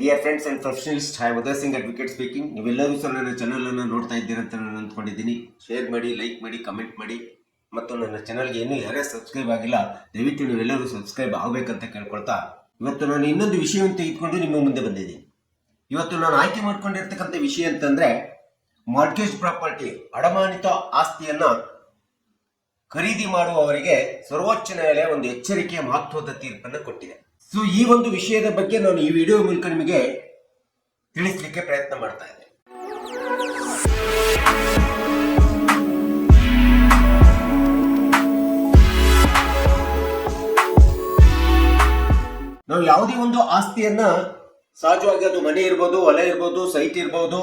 Dear friends and professionalist, high Uday Singh advocate speaking. ನೀವೆಲ್ಲರೂ ಸಹ ನನ್ನ ಚಾನಲನ್ನು ನೋಡ್ತಾ ಇದ್ದೀರಾ ಅಂತ ನಾನು ಅಂದ್ಕೊಂಡಿದ್ದೀನಿ. ಶೇರ್ ಮಾಡಿ, ಲೈಕ್ ಮಾಡಿ, ಕಮೆಂಟ್ ಮಾಡಿ, ಮತ್ತು ನನ್ನ ಚಾನಲ್ಗೆ ಇನ್ನೂ ಯಾರೇ ಸಬ್ಸ್ಕ್ರೈಬ್ ಆಗಿಲ್ಲ ದಯವಿಟ್ಟು ನೀವೆಲ್ಲರೂ ಸಬ್ಸ್ಕ್ರೈಬ್ ಆಗಬೇಕಂತ ಕೇಳ್ಕೊಳ್ತಾ, ಇವತ್ತು ನಾನು ಇನ್ನೊಂದು ವಿಷಯವನ್ನು ತೆಗೆದುಕೊಂಡು ನಿಮ್ಮ ಮುಂದೆ ಬಂದಿದ್ದೀನಿ. ಇವತ್ತು ನಾನು ಆಯ್ಕೆ ಮಾಡ್ಕೊಂಡಿರ್ತಕ್ಕಂಥ ವಿಷಯ ಅಂತಂದ್ರೆ ಮಾರ್ಟ್ಗೇಜ್ ಪ್ರಾಪರ್ಟಿ, ಅಡಮಾನಿತ ಆಸ್ತಿಯನ್ನ ಖರೀದಿ ಮಾಡುವವರಿಗೆ ಸರ್ವೋಚ್ಚ ನ್ಯಾಯಾಲಯ ಒಂದು ಎಚ್ಚರಿಕೆಯ ಮಹತ್ವದ ತೀರ್ಪನ್ನು ಕೊಟ್ಟಿದೆ. ಸೊ ಈ ಒಂದು ವಿಷಯದ ಬಗ್ಗೆ ನಾನು ಈ ವಿಡಿಯೋ ಮೂಲಕ ನಿಮಗೆ ತಿಳಿಸಲಿಕ್ಕೆ ಪ್ರಯತ್ನ ಮಾಡ್ತಾ ಇದ್ದೇನೆ. ನಾವು ಯಾವುದೇ ಒಂದು ಆಸ್ತಿಯನ್ನ ಸಹಜವಾಗಿ ಅದು ಮನೆ ಇರ್ಬೋದು, ಹೊಲ ಇರ್ಬೋದು, ಸೈಟ್ ಇರ್ಬೋದು,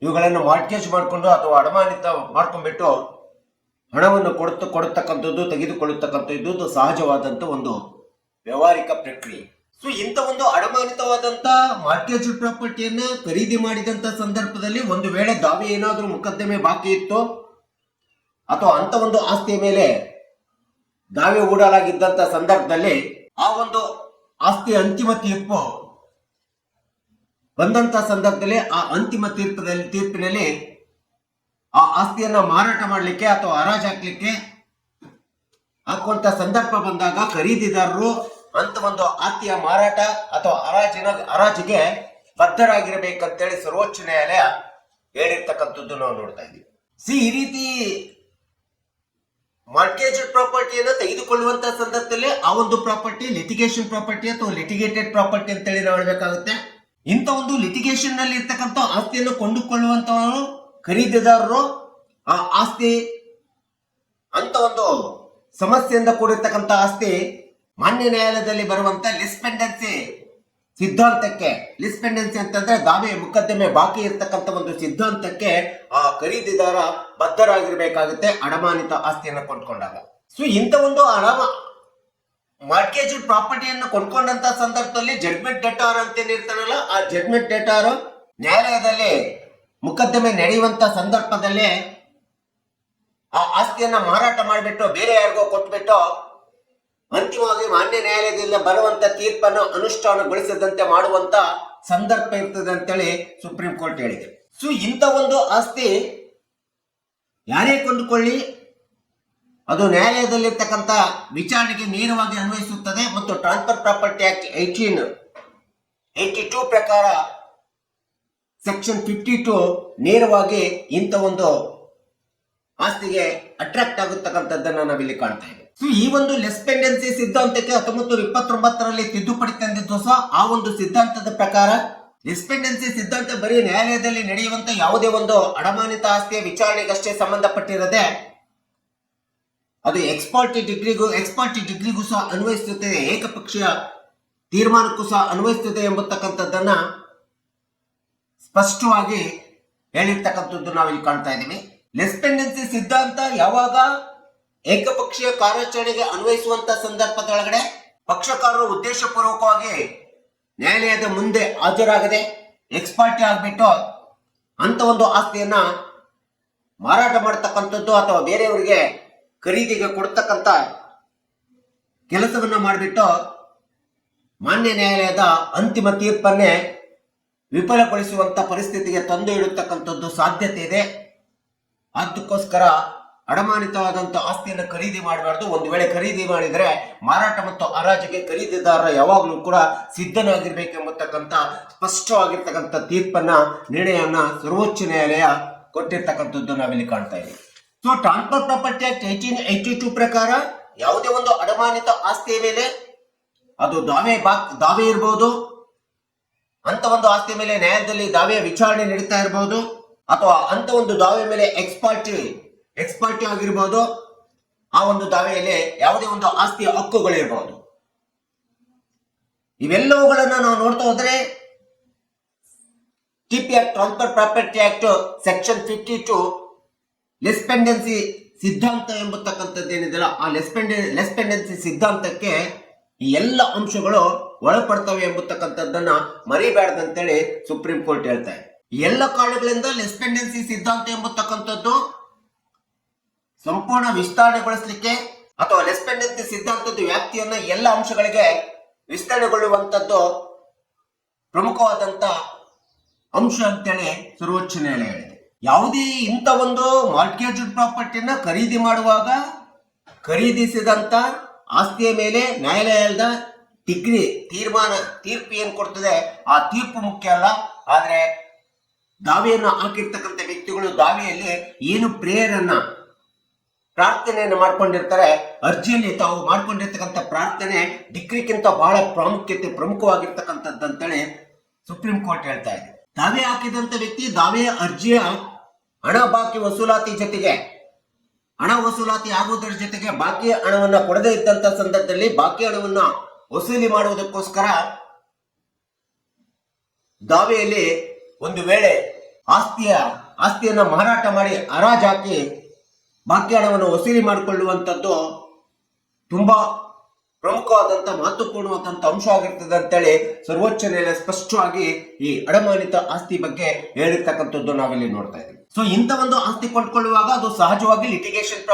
ಇವುಗಳನ್ನು ಮಾರ್ಟ್ಗೇಜ್ ಮಾಡಿಕೊಂಡು ಅಥವಾ ಅಡಮಾನಿತ ಮಾಡ್ಕೊಂಡ್ಬಿಟ್ಟು ಹಣವನ್ನು ಕೊಡತಕ್ಕಂಥದ್ದು, ತೆಗೆದುಕೊಳ್ಳತಕ್ಕಂಥದ್ದು ಸಹಜವಾದಂತ ಒಂದು ವ್ಯವಹಾರಿಕ ಪ್ರಕ್ರಿಯೆ. ಸೊ ಇಂಥ ಒಂದು ಅಡಮಾನಿತವಾದಂತ ಮಾರ್ಟ್ಗೇಜ್ ಪ್ರಾಪರ್ಟಿಯನ್ನ ಖರೀದಿ ಮಾಡಿದಂತ ಸಂದರ್ಭದಲ್ಲಿ ಒಂದು ವೇಳೆ ದಾವೆ ಏನಾದರೂ ಮೊಕದ್ದಮೆ ಬಾಕಿ ಇತ್ತು ಅಥವಾ ಅಂತ ಒಂದು ಆಸ್ತಿಯ ಮೇಲೆ ದಾವೆ ಹೂಡಲಾಗಿದ್ದಂತ ಸಂದರ್ಭದಲ್ಲಿ ಆ ಒಂದು ಆಸ್ತಿಯ ಅಂತಿಮ ತೀರ್ಪು ಬಂದಂತ ಸಂದರ್ಭದಲ್ಲಿ ಆ ಅಂತಿಮ ತೀರ್ಪಿನಲ್ಲಿ ಆ ಆಸ್ತಿಯನ್ನ ಮಾರಾಟ ಮಾಡಲಿಕ್ಕೆ ಅಥವಾ ಹರಾಜು ಹಾಕ್ಲಿಕ್ಕೆ ಹಾಕುವಂತ ಸಂದರ್ಭ ಬಂದಾಗ ಖರೀದಿದಾರರು ಅಂತ ಒಂದು ಆಸ್ತಿಯ ಮಾರಾಟ ಅಥವಾ ಹರಾಜಿಗೆ ಬದ್ಧರಾಗಿರಬೇಕಂತೇಳಿ ಸರ್ವೋಚ್ಚ ನ್ಯಾಯಾಲಯ ಹೇಳಿರ್ತಕ್ಕಂಥದ್ದು ನಾವು ನೋಡ್ತಾ ಇದ್ದೀವಿ. ಈ ರೀತಿ ಮಾರ್ಟ್ಗೇಜ್ ಪ್ರಾಪರ್ಟಿಯನ್ನು ತೆಗೆದುಕೊಳ್ಳುವಂತ ಸಂದರ್ಭದಲ್ಲಿ ಆ ಒಂದು ಪ್ರಾಪರ್ಟಿ ಲಿಟಿಗೇಷನ್ ಪ್ರಾಪರ್ಟಿ ಅಥವಾ ಲಿಟಿಗೇಟೆಡ್ ಪ್ರಾಪರ್ಟಿ ಅಂತೇಳಿ ನಾವು ಹೇಳಬೇಕಾಗುತ್ತೆ. ಇಂಥ ಒಂದು ಲಿಟಿಗೇಷನ್ ನಲ್ಲಿ ಇರ್ತಕ್ಕಂಥ ಆಸ್ತಿಯನ್ನು ಕೊಂಡುಕೊಳ್ಳುವಂತವರು ಖರೀದಿದಾರರು ಆ ಆಸ್ತಿ ಅಂತ ಒಂದು ಸಮಸ್ಯೆಯಿಂದ ಕೂಡಿರ್ತಕ್ಕಂಥ ಆಸ್ತಿ ಮಾನ್ಯ ನ್ಯಾಯಾಲಯದಲ್ಲಿ ಬರುವಂತ ಲಿಸ್ಪೆಂಡೆನ್ಸಿ ಸಿದ್ಧಾಂತಕ್ಕೆ, ಲಿಸ್ಪೆಂಡೆನ್ಸಿ ಅಂತಂದ್ರೆ ದಾವೆ ಮೊಕದ್ದಮೆ ಬಾಕಿ ಇರ್ತಕ್ಕಂಥ ಒಂದು ಸಿದ್ಧಾಂತಕ್ಕೆ ಆ ಖರೀದಿದಾರ ಬದ್ಧರಾಗಿರ್ಬೇಕಾಗುತ್ತೆ ಅಡಮಾನಿತ ಆಸ್ತಿಯನ್ನು ಕೊಂಡ್ಕೊಂಡಾಗ. ಸೊ ಇಂಥ ಒಂದು ಮಾರ್ಟ್ಗೇಜ್ ಪ್ರಾಪರ್ಟಿಯನ್ನು ಕೊಂಡ್ಕೊಂಡಂತ ಸಂದರ್ಭದಲ್ಲಿ ಜಡ್ಜ್ಮೆಂಟ್ ಡೆಟಾರ್ ಅಂತ ಇರ್ತಾರಲ್ಲ, ಆ ಜಡ್ಜ್ಮೆಂಟ್ ಡೆಟಾರ್ ನ್ಯಾಯಾಲಯದಲ್ಲಿ ಮೊಕದ್ದಮೆ ನಡೆಯುವಂತ ಸಂದರ್ಭದಲ್ಲಿ ಆ ಆಸ್ತಿಯನ್ನ ಮಾರಾಟ ಮಾಡಿಬಿಟ್ಟು ಬೇರೆ ಯಾರಿಗೋ ಕೊಟ್ಬಿಟ್ಟು ಅಂತಿಮವಾಗಿ ಮಾನ್ಯ ನ್ಯಾಯಾಲಯದಿಂದ ಬರುವಂತ ತೀರ್ಪನ್ನು ಅನುಷ್ಠಾನಗೊಳಿಸದಂತೆ ಮಾಡುವಂತ ಸಂದರ್ಭ ಇರ್ತದೆ ಅಂತೇಳಿ ಸುಪ್ರೀಂ ಕೋರ್ಟ್ ಹೇಳಿದೆ. ಸೊ ಇಂಥ ಒಂದು ಆಸ್ತಿ ಯಾರೇ ಕೊಂಡುಕೊಳ್ಳಿ ಅದು ನ್ಯಾಯಾಲಯದಲ್ಲಿರ್ತಕ್ಕಂಥ ವಿಚಾರಣೆಗೆ ನೇರವಾಗಿ ಅನ್ವಯಿಸುತ್ತದೆ ಮತ್ತು ಟ್ರಾನ್ಸ್ಫರ್ ಪ್ರಾಪರ್ಟಿ ಆಕ್ಟ್ 1882 ಪ್ರಕಾರ ಸೆಕ್ಷನ್ 52 ನೇರವಾಗಿ ಇಂಥ ಒಂದು ಆಸ್ತಿಗೆ ಅಟ್ರಾಕ್ಟ್ ಆಗುತ್ತಕ್ಕಂಥದ್ದನ್ನ ನಾವಿಲ್ಲಿ ಕಾಣ್ತಾ ಇದ್ದೇವೆ. ಸೊ ಈ ಒಂದು ಲೆಸ್ಪೆಂಡೆನ್ಸಿ ಸಿದ್ಧಾಂತಕ್ಕೆ 1929ರಲ್ಲಿ ತಿದ್ದುಪಡಿ ತಂದಿದ್ದು ಸಹ ಆ ಒಂದು ಸಿದ್ಧಾಂತದ ಪ್ರಕಾರ ಲೆಸ್ಪೆಂಡೆನ್ಸಿ ಸಿದ್ಧಾಂತ ಬರೀ ನ್ಯಾಯಾಲಯದಲ್ಲಿ ನಡೆಯುವಂತ ಯಾವುದೇ ಒಂದು ಅಡಮಾನಿತ ಆಸ್ತಿಯ ವಿಚಾರಣೆಗಷ್ಟೇ ಸಂಬಂಧಪಟ್ಟಿರದೆ ಅದು ಎಕ್ಸ್ಪರ್ಟಿ ಡಿಗ್ರಿಗೂ ಸಹ ಅನ್ವಯಿಸುತ್ತದೆ, ಏಕಪಕ್ಷೀಯ ತೀರ್ಮಾನಕ್ಕೂ ಸಹ ಅನ್ವಯಿಸುತ್ತದೆ ಎಂಬತಕ್ಕಂಥದ್ದನ್ನ ಸ್ಪಷ್ಟವಾಗಿ ಹೇಳಿರ್ತಕ್ಕಂಥದ್ದು ನಾವಿಲ್ಲಿ ಕಾಣ್ತಾ ಇದ್ದೀವಿ. ಲೆಸ್ಪೆಂಡೆನ್ಸಿ ಸಿದ್ಧಾಂತ ಯಾವಾಗ ಏಕಪಕ್ಷೀಯ ಕಾರ್ಯಾಚರಣೆಗೆ ಅನ್ವಯಿಸುವಂತ ಸಂದರ್ಭದೊಳಗಡೆ ಪಕ್ಷಕಾರರು ಉದ್ದೇಶಪೂರ್ವಕವಾಗಿ ನ್ಯಾಯಾಲಯದ ಮುಂದೆ ಹಾಜರಾಗದೆ ಎಕ್ಸ್ಪರ್ಟಿ ಆಗ್ಬಿಟ್ಟು ಅಂತ ಒಂದು ಆಸ್ತಿಯನ್ನ ಮಾರಾಟ ಮಾಡತಕ್ಕಂಥದ್ದು ಅಥವಾ ಬೇರೆಯವರಿಗೆ ಖರೀದಿಗೆ ಕೊಡ್ತಕ್ಕಂಥ ಕೆಲಸವನ್ನ ಮಾಡಿಬಿಟ್ಟು ಮಾನ್ಯ ನ್ಯಾಯಾಲಯದ ಅಂತಿಮ ತೀರ್ಪನ್ನೇ ವಿಫಲಗೊಳಿಸುವಂತ ಪರಿಸ್ಥಿತಿಗೆ ತಂದು ಇಡತಕ್ಕಂಥದ್ದು ಸಾಧ್ಯತೆ ಇದೆ. ಅದಕ್ಕೋಸ್ಕರ ಅಡಮಾನಿತವಾದಂತ ಆಸ್ತಿಯನ್ನು ಖರೀದಿ ಮಾಡಬಾರ್ದು. ಒಂದು ವೇಳೆ ಖರೀದಿ ಮಾಡಿದರೆ ಮಾರಾಟ ಮತ್ತು ಹರಾಜಿಗೆ ಖರೀದಿದಾರ ಯಾವಾಗಲೂ ಕೂಡ ಸಿದ್ಧನಾಗಿರ್ಬೇಕೆಂಬತಕ್ಕಂಥ ಸ್ಪಷ್ಟವಾಗಿರ್ತಕ್ಕಂಥ ನಿರ್ಣಯವನ್ನ ಸರ್ವೋಚ್ಚ ನ್ಯಾಯಾಲಯ ಕೊಟ್ಟಿರ್ತಕ್ಕಂಥದ್ದು ನಾವಿಲ್ಲಿ ಕಾಣ್ತಾ ಇದ್ದೀವಿ. ಸೊ ಟ್ರಾನ್ಸ್ಫರ್ ಪ್ರಾಪರ್ಟಿ ಆಕ್ಟ್ 1882 ಪ್ರಕಾರ ಯಾವುದೇ ಒಂದು ಅಡಮಾನಿತ ಆಸ್ತಿಯ ಮೇಲೆ ಅದು ದಾವೆ ಇರಬಹುದು, ಅಂತ ಒಂದು ಆಸ್ತಿ ಮೇಲೆ ನ್ಯಾಯಾಲಯದಲ್ಲಿ ದಾವೆಯ ವಿಚಾರಣೆ ನಡೀತಾ ಇರಬಹುದು, ಅಥವಾ ಅಂತ ಒಂದು ದಾವೆ ಮೇಲೆ ಎಕ್ಸ್ಪರ್ಟಿ ಆಗಿರಬಹುದು, ಆ ಒಂದು ದಾವೆಯಲ್ಲಿ ಯಾವುದೇ ಒಂದು ಆಸ್ತಿಯ ಹಕ್ಕುಗಳಿರಬಹುದು. ಇವೆಲ್ಲವುಗಳನ್ನ ನಾವು ನೋಡ್ತಾ ಹೋದ್ರೆ TP act, transfer property act section 52 ಲೆಸ್ಪೆಂಡೆನ್ಸಿ ಸಿದ್ಧಾಂತ ಎಂಬತಕ್ಕಂಥದ್ದು ಏನಿದೆಯಲ್ಲ, ಆ ಲೆಸ್ಪೆಂಡೆನ್ಸಿ ಸಿದ್ಧಾಂತಕ್ಕೆ ಈ ಎಲ್ಲ ಅಂಶಗಳು ಒಳಪಡ್ತವೆ ಎಂಬತಕ್ಕಂಥದ್ದನ್ನ ಮರಿಬೇಡದಂತೇಳಿ ಸುಪ್ರೀಂ ಕೋರ್ಟ್ ಹೇಳ್ತಾ ಇದೆ. ಎಲ್ಲ ಕಾರಣಗಳಿಂದ ಲೆಸ್ಪೆಂಡೆನ್ಸಿ ಸಿದ್ಧಾಂತ ಎಂಬತಕ್ಕಂಥದ್ದು ಸಂಪೂರ್ಣ ವಿಸ್ತರಣೆಗೊಳಿಸಲಿಕ್ಕೆ ಅಥವಾ ಲೆಸ್ಪೆಂಡೆನ್ಸಿ ಸಿದ್ಧಾಂತದ ವ್ಯಾಪ್ತಿಯನ್ನ ಎಲ್ಲ ಅಂಶಗಳಿಗೆ ವಿಸ್ತರಣೆಗೊಳ್ಳುವಂತದ್ದು ಪ್ರಮುಖವಾದಂತ ಅಂಶ ಅಂತೇಳಿ ಸರ್ವೋಚ್ಚ ನ್ಯಾಯಾಲಯ ಹೇಳಿದೆ. ಯಾವುದೇ ಇಂಥ ಒಂದು ಮಾರ್ಟ್ಗೇಜ್ಡ್ ಪ್ರಾಪರ್ಟಿನ ಖರೀದಿ ಮಾಡುವಾಗ ಖರೀದಿಸಿದಂತ ಆಸ್ತಿಯ ಮೇಲೆ ನ್ಯಾಯಾಲಯದ ಡಿಗ್ರಿ ತೀರ್ಪು ಏನ್ ಕೊಡ್ತದೆ ಆ ತೀರ್ಪು ಮುಖ್ಯ ಅಲ್ಲ. ಆದ್ರೆ ದಾವೆಯನ್ನು ಹಾಕಿರ್ತಕ್ಕಂಥ ವ್ಯಕ್ತಿಗಳು ದಾವೆಯಲ್ಲಿ ಏನು ಪ್ರಾರ್ಥನೆಯನ್ನು ಮಾಡ್ಕೊಂಡಿರ್ತಾರೆ, ಅರ್ಜಿಯಲ್ಲಿ ತಾವು ಮಾಡ್ಕೊಂಡಿರ್ತಕ್ಕಂಥ ಪ್ರಾರ್ಥನೆ ಡಿಗ್ರಿಗಿಂತ ಬಹಳ ಪ್ರಮುಖವಾಗಿರ್ತಕ್ಕಂಥದ್ದಂತೇಳಿ ಸುಪ್ರೀಂ ಕೋರ್ಟ್ ಹೇಳ್ತಾ ಇದೆ. ದಾವೆ ಹಾಕಿದಂತ ವ್ಯಕ್ತಿ ದಾವೆಯ ಅರ್ಜಿಯ ಹಣ ಬಾಕಿ ವಸೂಲಾತಿ ಜೊತೆಗೆ ಹಣ ವಸೂಲಾತಿ ಆಗುವುದರ ಜೊತೆಗೆ ಬಾಕಿ ಹಣವನ್ನ ಕೊಡದೇ ಇದ್ದಂತ ಸಂದರ್ಭದಲ್ಲಿ ಬಾಕಿ ಹಣವನ್ನ ವಸೂಲಿ ಮಾಡುವುದಕ್ಕೋಸ್ಕರ ದಾವೆಯಲ್ಲಿ ಒಂದು ವೇಳೆ ಆಸ್ತಿಯನ್ನ ಮಾರಾಟ ಮಾಡಿ ಹರಾಜಾಕಿ ಬಾಕಿ ಹಣವನ್ನು ವಸೂಲಿ ಮಾಡಿಕೊಳ್ಳುವಂಥದ್ದು ತುಂಬಾ ಪ್ರಮುಖವಾದಂತ ಮಹತ್ವಪೂರ್ಣವಾದಂತ ಅಂಶ ಆಗಿರ್ತದೆ ಅಂತೇಳಿ ಸರ್ವೋಚ್ಚ ನ್ಯಾಯಾಲಯ ಸ್ಪಷ್ಟವಾಗಿ ಈ ಅಡಮಾನಿತ ಆಸ್ತಿ ಬಗ್ಗೆ ಹೇಳಿರ್ತಕ್ಕಂಥದ್ದು ನಾವಿಲ್ಲಿ ನೋಡ್ತಾ ಇದ್ದೀವಿ. ಸೊ ಇಂಥ ಒಂದು ಆಸ್ತಿ ಕೊಂಡ್ಕೊಳ್ಳುವಾಗ ಅದು ಸಹಜವಾಗಿ ಲಿಟಿಗೇಟೆಡ್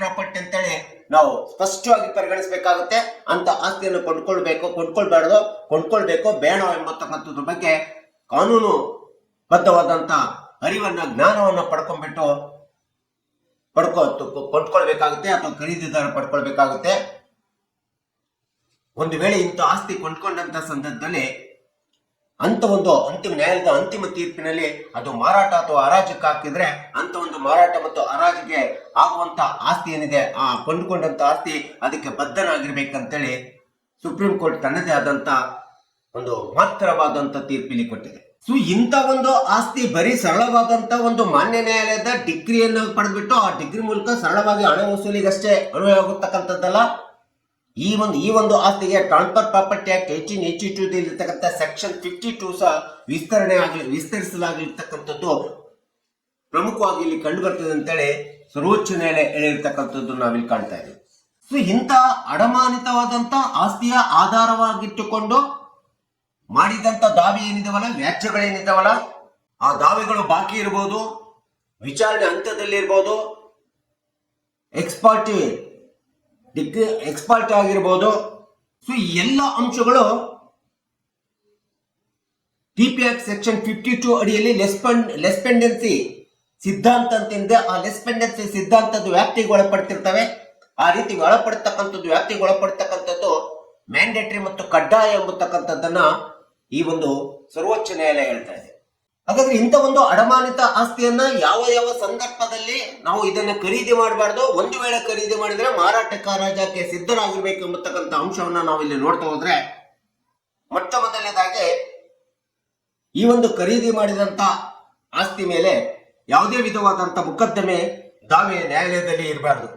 ಪ್ರಾಪರ್ಟಿ ಅಂತೇಳಿ ನಾವು ಸ್ಪಷ್ಟವಾಗಿ ಪರಿಗಣಿಸಬೇಕಾಗುತ್ತೆ. ಅಂತ ಆಸ್ತಿಯನ್ನು ಕೊಂಡ್ಕೊಳ್ಬೇಕು ಬೇಡ ಎಂಬತಕ್ಕಂಥದ್ರ ಬಗ್ಗೆ ಕಾನೂನು ಬದ್ಧವಾದಂತ ಜ್ಞಾನವನ್ನ ಕೊಂಡ್ಕೊಳ್ಬೇಕಾಗುತ್ತೆ ಅಥವಾ ಖರೀದಿದಾರ ಪಡ್ಕೊಳ್ಬೇಕಾಗುತ್ತೆ. ಒಂದು ವೇಳೆ ಇಂಥ ಆಸ್ತಿ ಕೊಂಡ್ಕೊಂಡಂತ ಸಂದರ್ಭದಲ್ಲಿ ಅಂತ ಒಂದು ನ್ಯಾಯಾಲಯದ ಅಂತಿಮ ತೀರ್ಪಿನಲ್ಲಿ ಅದು ಮಾರಾಟ ಅಥವಾ ಹರಾಜಕ್ಕೆ ಹಾಕಿದ್ರೆ ಅಂತ ಒಂದು ಮಾರಾಟ ಮತ್ತು ಹರಾಜಿಗೆ ಆಗುವಂತ ಆಸ್ತಿ ಏನಿದೆ ಆ ಕೊಂಡ್ಕೊಂಡಂತ ಆಸ್ತಿ ಅದಕ್ಕೆ ಬದ್ಧನಾಗಿರ್ಬೇಕಂತೇಳಿ ಸುಪ್ರೀಂ ಕೋರ್ಟ್ ತನ್ನದೇ ಆದಂತ ಒಂದು ಮಹತ್ತರವಾದಂತ ತೀರ್ಪಿಲಿ ಕೊಟ್ಟಿದೆ. ಸೊ ಇಂಥ ಒಂದು ಆಸ್ತಿ ಬರೀ ಸರಳವಾದಂತ ಒಂದು ಮಾನ್ಯ ನ್ಯಾಯಾಲಯದ ಡಿಗ್ರಿಯನ್ನು ಪಡೆದ್ಬಿಟ್ಟು ಆ ಡಿಗ್ರಿ ಮೂಲಕ ಸರಳವಾಗಿ ಹಣ ವಸೂಲಿಗಷ್ಟೇ ಅನ್ವಯವಾಗುತ್ತಕ್ಕಂಥದ್ದಲ್ಲ. ಈ ಒಂದು ಆಸ್ತಿಗೆ ಟ್ರಾನ್ಸ್ಫರ್ ಪ್ರಾಪರ್ಟಿ ಆಕ್ಟ್ 1882 ಇರತಕ್ಕಂಥ ಸೆಕ್ಷನ್ 52 ಸಹ ವಿಸ್ತರಿಸಲಾಗಿರ್ತಕ್ಕಂಥದ್ದು ಪ್ರಮುಖವಾಗಿ ಇಲ್ಲಿ ಕಂಡು ಬರ್ತದೆ ಅಂತೇಳಿ ಸರ್ವೋಚ್ಚ ನ್ಯಾಯಾಲಯ ಹೇಳಿರ್ತಕ್ಕಂಥದ್ದು ನಾವಿಲ್ಲಿ ಕಾಣ್ತಾ ಇದ್ದೀವಿ. ಸೊ ಇಂಥ ಅಡಮಾನಿತವಾದಂತ ಆಸ್ತಿಯ ಆಧಾರವಾಗಿಟ್ಟುಕೊಂಡು ಮಾಡಿದಂತ ದಾವೆ ಏನಿದಾವಲ್ಲ, ವ್ಯಾಜ್ಯಗಳೇನಿದಾವಲ್ಲ, ಆ ದಾವೆಗಳು ಬಾಕಿ ಇರಬಹುದು, ವಿಚಾರಣೆ ಹಂತದಲ್ಲಿ ಇರಬಹುದು, ಎಕ್ಸ್ಪರ್ಟ್ ಆಗಿರ್ಬೋದು. ಸೊ ಈ ಎಲ್ಲ ಅಂಶಗಳು ಟಿಪಿ ಆಕ್ಟ್ ಸೆಕ್ಷನ್ 52 ಅಡಿಯಲ್ಲಿ ಲೆಸ್ಪೆಂಡೆನ್ಸಿ ಸಿದ್ಧಾಂತ ಅಂತಿದೆ. ಆ ಲೆಸ್ಪೆಂಡೆನ್ಸಿ ಸಿದ್ಧಾಂತದ ವ್ಯಾಪ್ತಿಗೆ ಒಳಪಡ್ತಿರ್ತವೆ. ಆ ರೀತಿ ವ್ಯಾಪ್ತಿಗೆ ಒಳಪಡ್ತಕ್ಕಂಥದ್ದು ಮ್ಯಾಂಡೇಟರಿ ಮತ್ತು ಕಡ್ಡಾಯ ಎಂಬತಕ್ಕಂಥದ್ದನ್ನ ಈ ಒಂದು ಸರ್ವೋಚ್ಚ ನ್ಯಾಯಾಲಯ ಹೇಳ್ತಾ ಇದೆ. ಹಾಗಾದ್ರೆ ಇಂಥ ಒಂದು ಅಡಮಾನಿತ ಆಸ್ತಿಯನ್ನ ಯಾವ ಸಂದರ್ಭದಲ್ಲಿ ನಾವು ಇದನ್ನ ಖರೀದಿ ಮಾಡಬಾರ್ದು, ಒಂದು ವೇಳೆ ಖರೀದಿ ಮಾಡಿದ್ರೆ ಮಾರಾಟಕ್ಕೆ ಹರಾಜಕ್ಕೆ ಸಿದ್ಧರಾಗಿರ್ಬೇಕು ಎಂಬತಕ್ಕಂಥ ಅಂಶವನ್ನ ನಾವು ಇಲ್ಲಿ ನೋಡ್ತಾ ಹೋದ್ರೆ, ಮೊಟ್ಟ ಮೊದಲನೇದಾಗಿ ಈ ಒಂದು ಖರೀದಿ ಮಾಡಿದಂತ ಆಸ್ತಿ ಮೇಲೆ ಯಾವುದೇ ವಿಧವಾದಂತ ಮೊಕದ್ದಮೆ ದಾವೆ ನ್ಯಾಯಾಲಯದಲ್ಲಿ ಇರಬಾರ್ದು.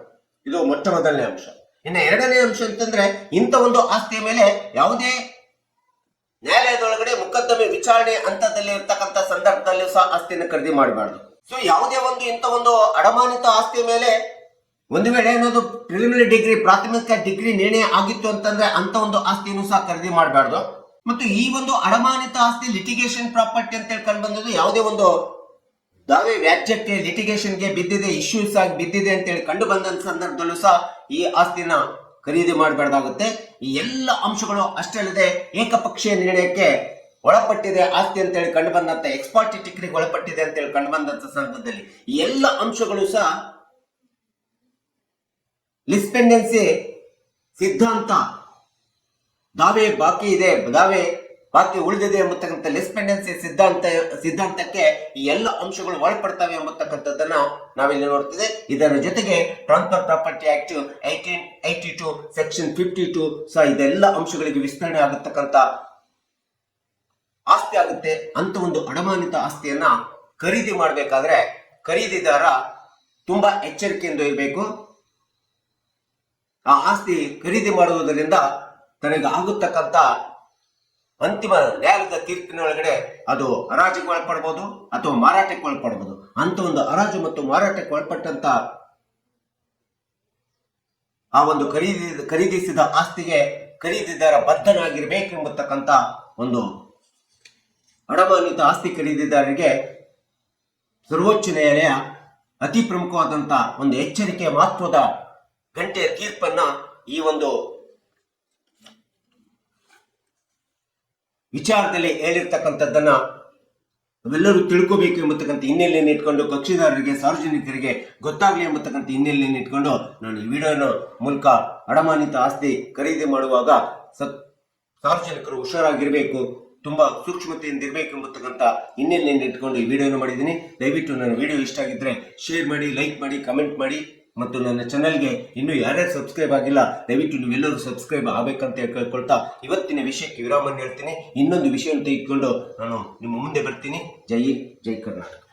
ಇದು ಮೊಟ್ಟ ಮೊದಲನೇ ಅಂಶ. ಇನ್ನು ಎರಡನೇ ಅಂಶ ಅಂತಂದ್ರೆ ಇಂಥ ಒಂದು ಆಸ್ತಿಯ ಮೇಲೆ ಯಾವುದೇ ನ್ಯಾಯಾಲಯದೊಳಗಡೆ ಮೊಕದ್ದಮೆ ವಿಚಾರಣೆ ಹಂತದಲ್ಲಿ ಇರ್ತಕ್ಕಂಥ ಸಂದರ್ಭದಲ್ಲೂ ಸಹ ಆಸ್ತಿಯನ್ನು ಖರೀದಿ ಮಾಡಬಾರ್ದು. ಸೊ ಯಾವುದೇ ಇಂಥ ಒಂದು ಅಡಮಾನಿತ ಆಸ್ತಿಯ ಮೇಲೆ ಒಂದು ವೇಳೆ ಏನಾದ್ರು ಪ್ರಿಲಿಮಿನರಿ ಡಿಗ್ರಿ, ಪ್ರಾಥಮಿಕ ಡಿಗ್ರಿ ನಿರ್ಣಯ ಆಗಿತ್ತು ಅಂತಂದ್ರೆ ಅಂತ ಒಂದು ಆಸ್ತಿಯನ್ನು ಸಹ ಖರೀದಿ ಮಾಡಬಾರ್ದು. ಮತ್ತು ಈ ಒಂದು ಅಡಮಾನಿತ ಆಸ್ತಿ ಲಿಟಿಗೇಷನ್ ಪ್ರಾಪರ್ಟಿ ಅಂತ ಹೇಳ್ಕೊಂಡು ಬಂದದ್ದು ಯಾವುದೇ ಒಂದು ದಾವೆ ವ್ಯಾಜ್ಯಕ್ಕೆ ಲಿಟಿಗೇಷನ್ಗೆ ಇಶ್ಯೂಸ್ ಆಗಿ ಬಿದ್ದಿದೆ ಅಂತ ಹೇಳಿ ಕಂಡು ಬಂದಂತ ಸಂದರ್ಭದಲ್ಲೂ ಸಹ ಈ ಆಸ್ತಿನ ಖರೀದಿ ಮಾಡಬಾರ್ದಾಗುತ್ತೆ. ಈ ಎಲ್ಲ ಅಂಶಗಳು ಅಷ್ಟೇ ಅಲ್ಲದೆ ಏಕಪಕ್ಷೀಯ ನಿರ್ಣಯಕ್ಕೆ ಒಳಪಟ್ಟಿದೆ ಆಸ್ತಿ ಅಂತ ಹೇಳಿ ಕಂಡು ಬಂದಂತ ಎಕ್ಸ್ಪಾರ್ಟಿ ಡಿಗ್ರಿಗೆ ಒಳಪಟ್ಟಿದೆ ಅಂತ ಹೇಳಿ ಕಂಡು ಬಂದಂತ ಸಂದರ್ಭದಲ್ಲಿ ಈ ಎಲ್ಲ ಅಂಶಗಳು ಸಹ ಲಿಸ್ಪೆಂಡೆನ್ಸಿ ಸಿದ್ಧಾಂತ, ದಾವೆ ಬಾಕಿ ಉಳಿದಿದೆ ಎಂಬತಕ್ಕಂಥ ಲಿಸ್ಪೆಂಡೆನ್ಸಿ ಸಿದ್ಧಾಂತಕ್ಕೆ ಈ ಎಲ್ಲ ಅಂಶಗಳು ಒಳಪಡ್ತವೆ ಎಂಬತಕ್ಕಂಥದ್ದನ್ನ ನಾವಿಲ್ಲಿ ನೋಡ್ತಿದೆ. ಇದರ ಜೊತೆಗೆ ಟ್ರಾನ್ಸ್ಫರ್ ಪ್ರಾಪರ್ಟಿ ಆಕ್ಟ್ 1882 ಸೆಕ್ಷನ್ 52 ಸಹ ಇದೆಲ್ಲ ಅಂಶಗಳಿಗೆ ವಿಸ್ತರಣೆ ಆಗತಕ್ಕಂಥ ಆಸ್ತಿ ಆಗುತ್ತೆ. ಅಂತ ಒಂದು ಅಡಮಾನಿತ ಆಸ್ತಿಯನ್ನ ಖರೀದಿ ಮಾಡಬೇಕಾದ್ರೆ ಖರೀದಿದಾರ ತುಂಬಾ ಎಚ್ಚರಿಕೆಯಿಂದ ಇರಬೇಕು. ಆ ಆಸ್ತಿ ಖರೀದಿ ಮಾಡುವುದರಿಂದ ತನಗೆ ಆಗುತ್ತಕ್ಕಂಥ ಅಂತಿಮ ನ್ಯಾಯಾಲಯದ ತೀರ್ಪಿನೊಳಗಡೆ ಅದು ಹರಾಜಿಗೆ ಒಳಪಡಬಹುದು ಅಥವಾ ಮಾರಾಟಕ್ಕೆ ಒಳಪಡಬಹುದು. ಅಂತ ಒಂದು ಹರಾಜು ಮತ್ತು ಮಾರಾಟಕ್ಕೆ ಒಳಪಟ್ಟಂತ ಆ ಒಂದು ಖರೀದಿಸಿದ ಆಸ್ತಿಗೆ ಖರೀದಿದಾರ ಬದ್ಧನಾಗಿರ್ಬೇಕು ಎಂಬತಕ್ಕಂಥ ಒಂದು ಅಡಮಾನಿತ ಆಸ್ತಿ ಖರೀದಿದಾರರಿಗೆ ಸರ್ವೋಚ್ಚ ನ್ಯಾಯಾಲಯ ಅತಿ ಪ್ರಮುಖವಾದಂತ ಒಂದು ಎಚ್ಚರಿಕೆ ಮಹತ್ವದ ಗಂಟೆಯ ತೀರ್ಪನ್ನ ಈ ಒಂದು ವಿಚಾರದಲ್ಲಿ ಹೇಳಿರ್ತಕ್ಕಂಥದ್ದನ್ನ ನಾವೆಲ್ಲರೂ ತಿಳ್ಕೋಬೇಕು ಎಂಬತಕ್ಕಂಥ ಹಿನ್ನೆಲೆಯನ್ನು ಇಟ್ಕೊಂಡು ಕಕ್ಷಿದಾರರಿಗೆ ಸಾರ್ವಜನಿಕರಿಗೆ ಗೊತ್ತಾಗಲಿ ಎಂಬತಕ್ಕಂಥ ಹಿನ್ನೆಲೆಯನ್ನು ಇಟ್ಕೊಂಡು ನಾನು ಈ ವಿಡಿಯೋನ ಮೂಲಕ ಅಡಮಾನಿತ ಆಸ್ತಿ ಖರೀದಿ ಮಾಡುವಾಗ ಸಾರ್ವಜನಿಕರು ಹುಷಾರಾಗಿರ್ಬೇಕು, ತುಂಬಾ ಸೂಕ್ಷ್ಮತೆಯಿಂದ ಇರಬೇಕು ಎಂಬತಕ್ಕಂಥ ಹಿನ್ನೆಲೆಯನ್ನು ಇಟ್ಕೊಂಡು ಈ ವಿಡಿಯೋನ ಮಾಡಿದ್ದೀನಿ. ದಯವಿಟ್ಟು ನನ್ನ ವಿಡಿಯೋ ಇಷ್ಟ ಆಗಿದ್ರೆ ಶೇರ್ ಮಾಡಿ, ಲೈಕ್ ಮಾಡಿ, ಕಮೆಂಟ್ ಮಾಡಿ ಮತ್ತು ನನ್ನ ಚಾನಲ್ಗೆ ಇನ್ನೂ ಯಾರ್ಯಾರು ಸಬ್ಸ್ಕ್ರೈಬ್ ಆಗಿಲ್ಲ ದಯವಿಟ್ಟು ನೀವೆಲ್ಲರೂ ಸಬ್ಸ್ಕ್ರೈಬ್ ಆಗಬೇಕಂತ ಕೇಳ್ಕೊಳ್ತಾ ಇವತ್ತಿನ ವಿಷಯಕ್ಕೆ ವಿರಾಮವನ್ನು ಹೇಳ್ತೀನಿ. ಇನ್ನೊಂದು ವಿಷಯವನ್ನು ತೆಗೆದುಕೊಂಡು ನಾನು ನಿಮ್ಮ ಮುಂದೆ ಬರ್ತೀನಿ. ಜೈ ಹಿಂದ್, ಜೈ ಕರ್ನಾಟಕ.